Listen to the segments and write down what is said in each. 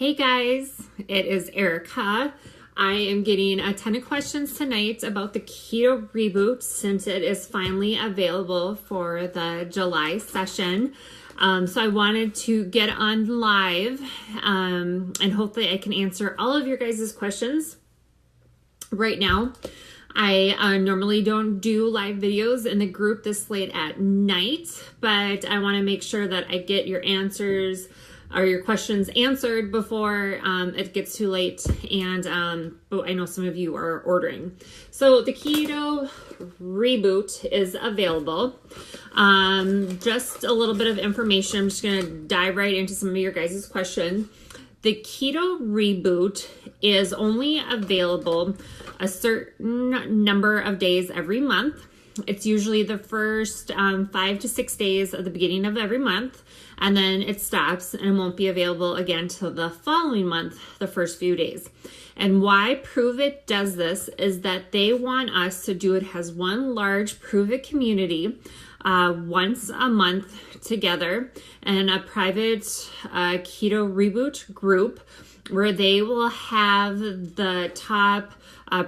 Hey guys, it is Erica. I am getting a ton of questions tonight about the Keto Reboot since it is finally available for the July session. So I wanted to get on live and hopefully I can answer all of your guys' questions right now. I normally don't do live videos in the group this late at night, but I want to make sure that I get your answers or your questions answered before it gets too late. And I know some of you are ordering. So the Keto Reboot is available. Just a little bit of information. I'm just going to dive right into some of your guys' questions. The Keto Reboot is only available a certain number of days every month. It's usually the first 5 to 6 days at the beginning of every month, and then it stops and won't be available again till the following month, the first few days. And why Prove It does this is that they want us to do it as one large Prove It community once a month together in a private Keto Reboot group where they will have the top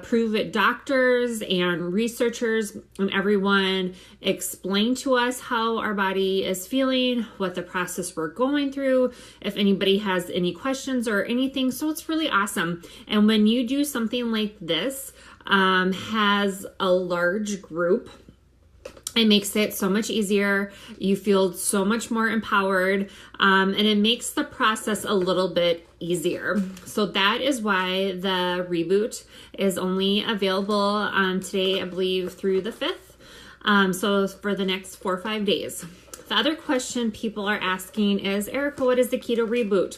Prove It doctors and researchers and everyone explain to us how our body is feeling, what the process we're going through, if anybody has any questions or anything. So it's really awesome. And when you do something like this, has a large group, it makes it so much easier. You feel so much more empowered, and it makes the process a little bit easier. So that is why the reboot is only available today, I believe, through the 5th. So for the next 4 or 5 days. The other question people are asking is, Erica, what is the Keto Reboot?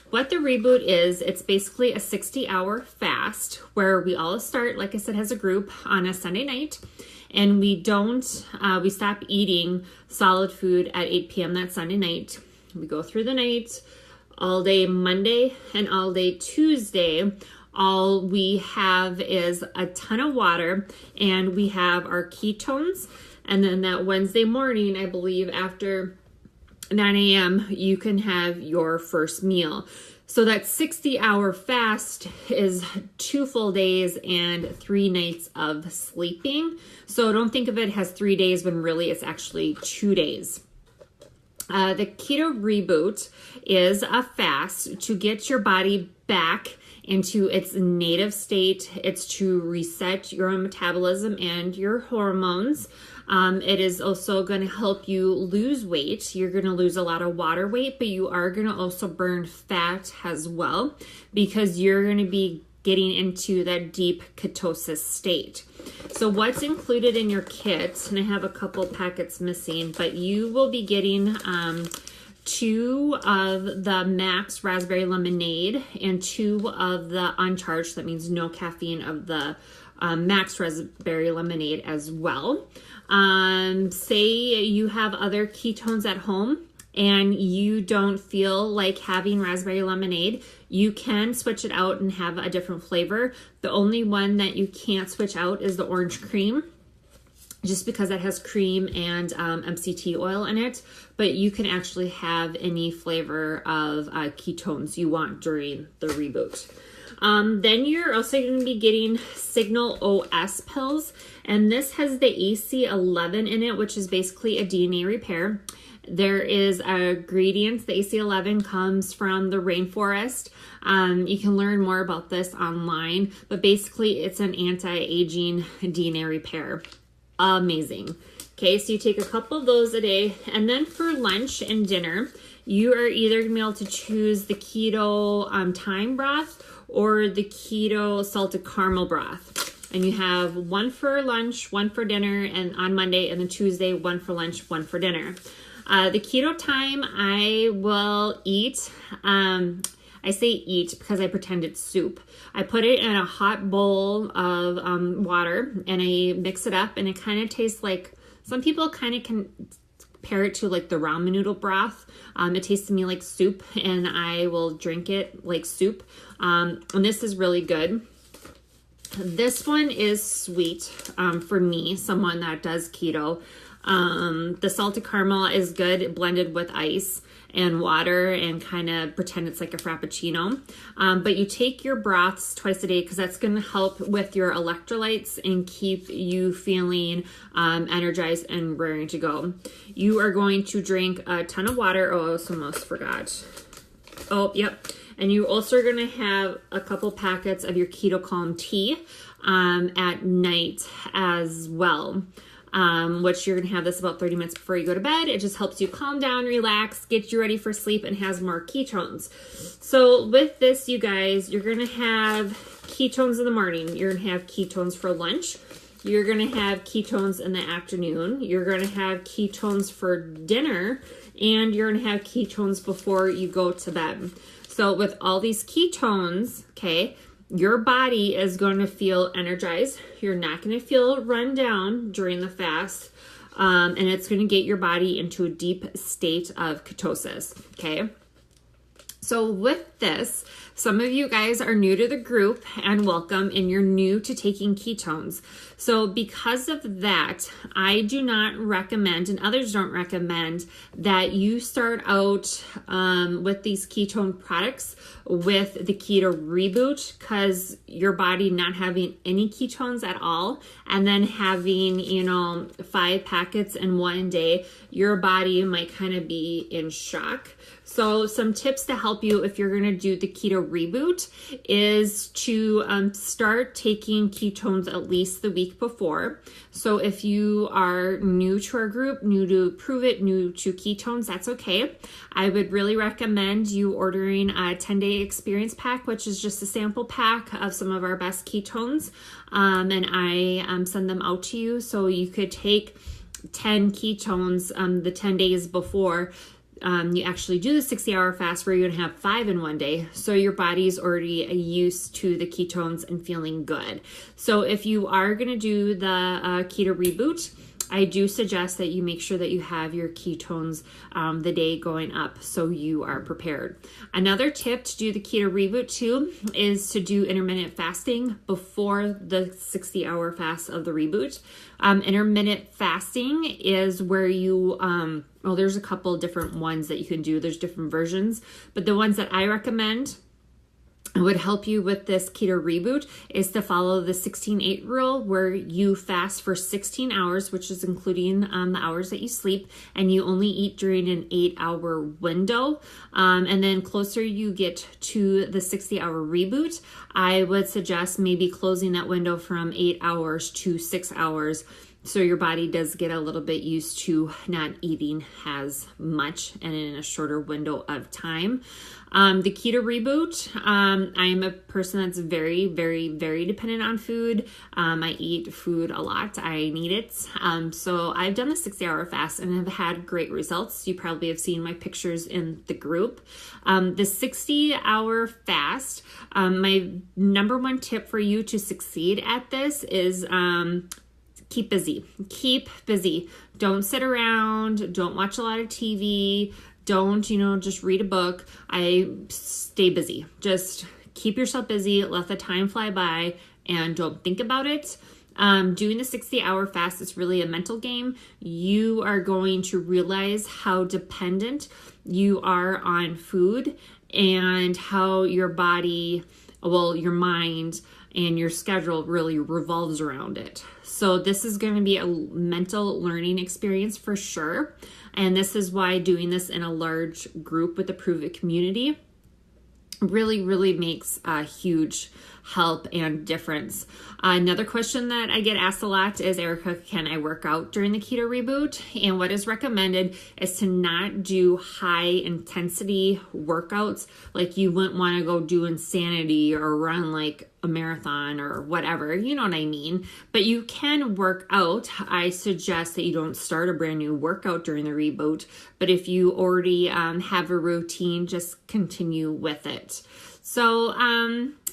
What the reboot is, it's basically a 60-hour fast where we all start, like I said, as a group on a Sunday night. And we stop eating solid food at 8 p.m. that Sunday night. We go through the night, all day Monday and all day Tuesday. All we have is a ton of water and we have our ketones. And then that Wednesday morning, I believe after 9 a.m., you can have your first meal. So that 60-hour fast is 2 full days and 3 nights of sleeping. So don't think of it as 3 days when really it's actually 2 days. The Keto Reboot is a fast to get your body back into its native state. It's to reset your own metabolism and your hormones. It is also going to help you lose weight. You're going to lose a lot of water weight, but you are going to also burn fat as well because you're going to be getting into that deep ketosis state. So what's included in your kit, and I have a couple packets missing, but you will be getting 2 of the Max Raspberry Lemonade and 2 of the uncharged, that means no caffeine, of the Max Raspberry Lemonade as well. Say you have other ketones at home and you don't feel like having raspberry lemonade, you can switch it out and have a different flavor. The only one that you can't switch out is the orange cream, just because it has cream and MCT oil in it, but you can actually have any flavor of ketones you want during the reboot. Then you're also going to be getting Signal OS pills, and this has the AC11 in it, which is basically a DNA repair. There is ingredients. The AC11 comes from the rainforest. You can learn more about this online, but basically it's an anti-aging DNA repair. Amazing. Okay, so you take a couple of those a day, and then for lunch and dinner, you are either going to be able to choose the keto thyme broth or the keto salted caramel broth. And you have 1 for lunch, 1 for dinner, and on Monday, and then Tuesday, 1 for lunch, 1 for dinner. The keto thyme I will eat. I say eat because I pretend it's soup. I put it in a hot bowl of water and I mix it up, and it kind of tastes like, some people kind of can compare it to like the ramen noodle broth. It tastes to me like soup, and I will drink it like soup. And this is really good. This one is sweet for me, someone that does keto. The salted caramel is good blended with ice. and water and kind of pretend it's like a Frappuccino. But you take your broths twice a day because that's going to help with your electrolytes and keep you feeling energized and raring to go. You are going to drink a ton of water. Oh, I almost forgot. Oh, yep. And you also are going to have a couple packets of your Keto Calm tea at night as well. Which you're going to have this about 30 minutes before you go to bed. It just helps you calm down, relax, get you ready for sleep, and has more ketones. So with this, you guys, you're going to have ketones in the morning. You're going to have ketones for lunch. You're going to have ketones in the afternoon. You're going to have ketones for dinner. And you're going to have ketones before you go to bed. So with all these ketones, okay, your body is going to feel energized. You're not going to feel run down during the fast. And it's going to get your body into a deep state of ketosis. Okay. So with this, some of you guys are new to the group and welcome, and you're new to taking ketones. So because of that, I do not recommend, and others don't recommend, that you start out with these ketone products with the Keto Reboot, because your body not having any ketones at all and then having, 5 packets in one day, your body might kind of be in shock. So some tips to help you if you're going to do the Keto Reboot is to start taking ketones at least the week before. So if you are new to our group, new to Prove It, new to ketones, that's okay. I would really recommend you ordering a 10-day experience pack, which is just a sample pack of some of our best ketones. And I send them out to you. So you could take 10 ketones the 10 days before you actually do the 60-hour fast, where you're going to have 5 in one day. So your body's already used to the ketones and feeling good. So if you are going to do the Keto Reboot, I do suggest that you make sure that you have your ketones the day going up so you are prepared. Another tip to do the Keto Reboot too is to do intermittent fasting before the 60-hour fast of the reboot. Intermittent fasting is where you, there's a couple different ones that you can do. There's different versions, but the ones that I recommend would help you with this Keto Reboot is to follow the 16-8 rule, where you fast for 16 hours, which is including the hours that you sleep, and you only eat during an 8-hour window. And then closer you get to the 60-hour reboot, I would suggest maybe closing that window from 8 hours to 6 hours, so your body does get a little bit used to not eating as much and in a shorter window of time. The Keto Reboot, I'm a person that's very, very, very dependent on food. I eat food a lot. I need it. So I've done the 60-hour fast and have had great results. You probably have seen my pictures in the group. The 60-hour fast, my number one tip for you to succeed at this is keep busy. Keep busy. Don't sit around. Don't watch a lot of TV. Don't, just read a book. Stay busy. Just keep yourself busy. Let the time fly by and don't think about it. Doing the 60-hour fast is really a mental game. You are going to realize how dependent you are on food and how your body, your mind, and your schedule really revolves around it. So this is going to be a mental learning experience for sure. And this is why doing this in a large group with the Prove It community really, really makes a huge help and difference. Another question that I get asked a lot is, Erica, can I work out during the Keto Reboot? And what is recommended is to not do high intensity workouts. Like you wouldn't want to go do Insanity or run like a marathon or whatever, you know what I mean? But you can work out. I suggest that you don't start a brand new workout during the reboot, but if you already have a routine, just continue with it. So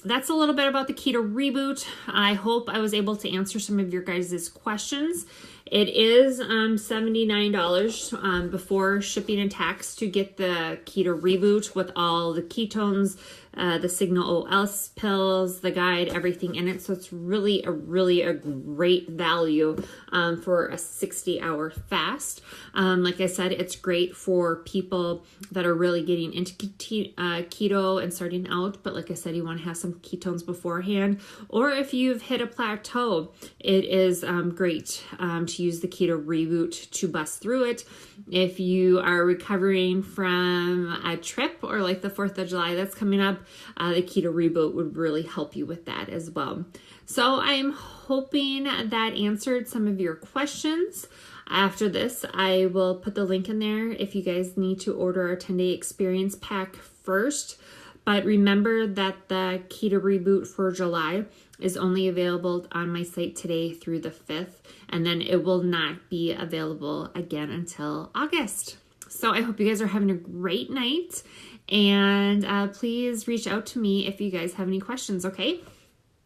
that's a little bit about the Keto Reboot. I hope I was able to answer some of your guys' questions. It is $79 before shipping and tax to get the Keto Reboot with all the ketones, the Signal OS pills, the guide, everything in it. So it's really a great value for a 60-hour fast. Like I said, it's great for people that are really getting into keto and starting out. But like I said, you want to have some ketones beforehand. Or if you've hit a plateau, it is great to use the Keto Reboot to bust through it. If you are recovering from a trip or like the 4th of July that's coming up, the Keto Reboot would really help you with that as well. So I'm hoping that answered some of your questions. After this, I will put the link in there if you guys need to order a 10-day experience pack first. But remember that the Keto Reboot for July is only available on my site today through the 5th, and then it will not be available again until August. So I hope you guys are having a great night, and please reach out to me if you guys have any questions, okay?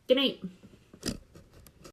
Good night.